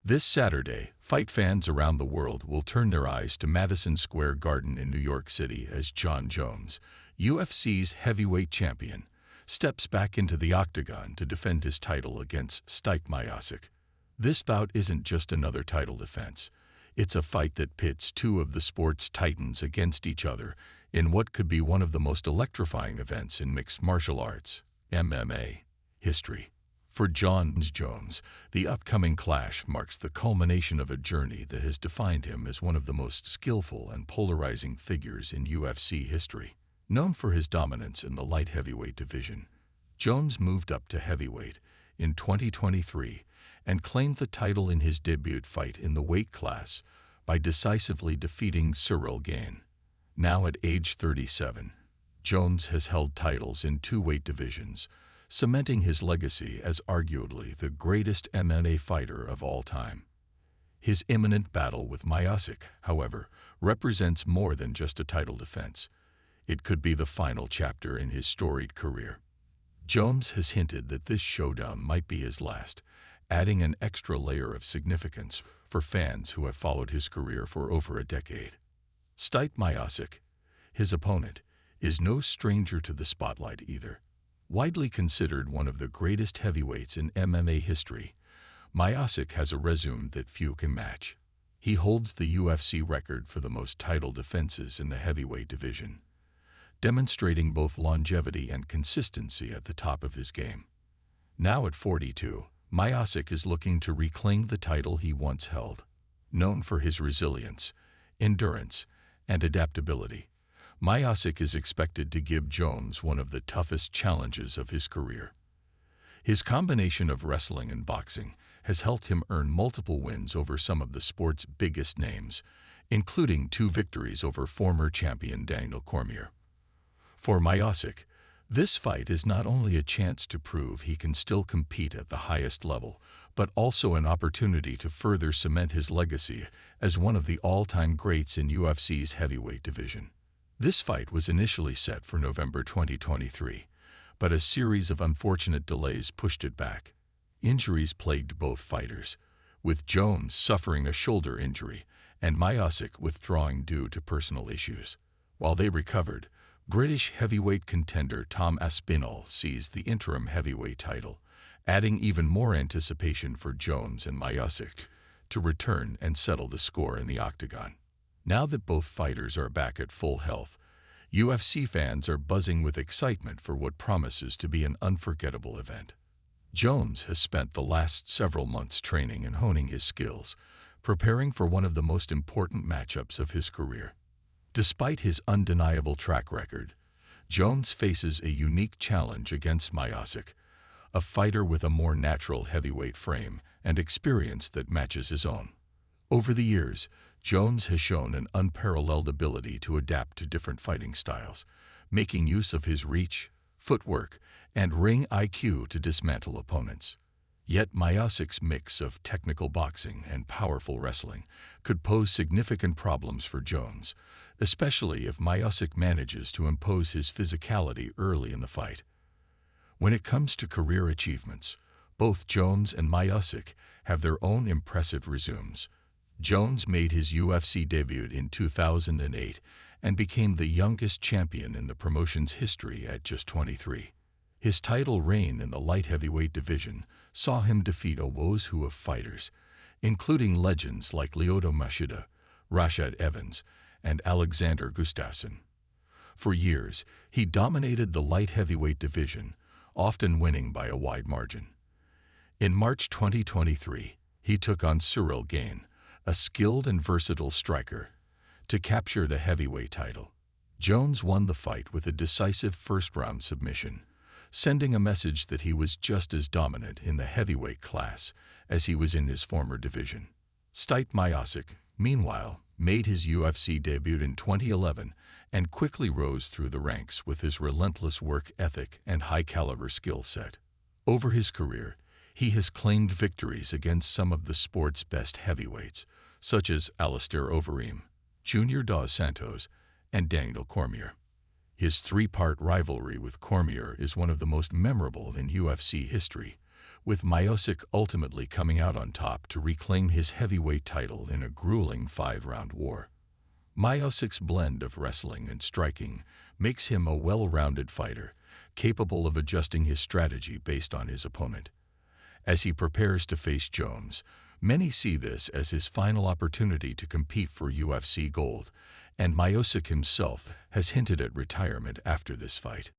This Saturday, fight fans around the world will turn their eyes to Madison Square Garden in New York City as Jon Jones, UFC's heavyweight champion, steps back into the octagon to defend his title against Stipe Miocic. This bout isn't just another title defense. It's a fight that pits two of the sport's titans against each other in what could be one of the most electrifying events in mixed martial arts, MMA, history. For Jon Jones, the upcoming clash marks the culmination of a journey that has defined him as one of the most skillful and polarizing figures in UFC history. Known for his dominance in the light heavyweight division, Jones moved up to heavyweight in 2023 and claimed the title in his debut fight in the weight class by decisively defeating Ciryl Gane. Now at age 37, Jones has held titles in two weight divisions, cementing his legacy as arguably the greatest MMA fighter of all time. His imminent battle with Miocic, however, represents more than just a title defense. It could be the final chapter in his storied career. Jones has hinted that this showdown might be his last, adding an extra layer of significance for fans who have followed his career for over a decade. Stipe Miocic, his opponent, is no stranger to the spotlight either. Widely considered one of the greatest heavyweights in MMA history, Miocic has a resume that few can match. He holds the UFC record for the most title defenses in the heavyweight division, demonstrating both longevity and consistency at the top of his game. Now at 42, Miocic is looking to reclaim the title he once held. Known for his resilience, endurance, and adaptability, Miocic is expected to give Jones one of the toughest challenges of his career. His combination of wrestling and boxing has helped him earn multiple wins over some of the sport's biggest names, including 2 victories over former champion Daniel Cormier. For Miocic, this fight is not only a chance to prove he can still compete at the highest level, but also an opportunity to further cement his legacy as one of the all-time greats in UFC's heavyweight division. This fight was initially set for November 2023, but a series of unfortunate delays pushed it back. Injuries plagued both fighters, with Jones suffering a shoulder injury and Miocic withdrawing due to personal issues. While they recovered, British heavyweight contender Tom Aspinall seized the interim heavyweight title, adding even more anticipation for Jones and Miocic to return and settle the score in the octagon. Now that both fighters are back at full health, UFC fans are buzzing with excitement for what promises to be an unforgettable event. Jones has spent the last several months training and honing his skills, preparing for one of the most important matchups of his career. Despite his undeniable track record, Jones faces a unique challenge against Miocic, a fighter with a more natural heavyweight frame and experience that matches his own. Over the years, Jones has shown an unparalleled ability to adapt to different fighting styles, making use of his reach, footwork, and ring IQ to dismantle opponents. Yet Miocic's mix of technical boxing and powerful wrestling could pose significant problems for Jones, especially if Miocic manages to impose his physicality early in the fight. When it comes to career achievements, both Jones and Miocic have their own impressive resumes. Jones made his UFC debut in 2008 and became the youngest champion in the promotion's history at just 23. His title reign in the light heavyweight division saw him defeat a who's who of fighters, including legends like Lyoto Machida, Rashad Evans, and Alexander Gustafsson. For years, he dominated the light heavyweight division, often winning by a wide margin. In March 2023, he took on Ciryl Gane, a skilled and versatile striker, to capture the heavyweight title. Jones won the fight with a decisive first-round submission, sending a message that he was just as dominant in the heavyweight class as he was in his former division. Stipe Miocic, meanwhile, made his UFC debut in 2011 and quickly rose through the ranks with his relentless work ethic and high-caliber skill set. Over his career, he has claimed victories against some of the sport's best heavyweights, such as Alistair Overeem, Junior Dos Santos, and Daniel Cormier. His 3-part rivalry with Cormier is one of the most memorable in UFC history, with Miocic ultimately coming out on top to reclaim his heavyweight title in a grueling 5-round war. Miocic's blend of wrestling and striking makes him a well-rounded fighter, capable of adjusting his strategy based on his opponent. As he prepares to face Jones, many see this as his final opportunity to compete for UFC gold, and Miocic himself has hinted at retirement after this fight.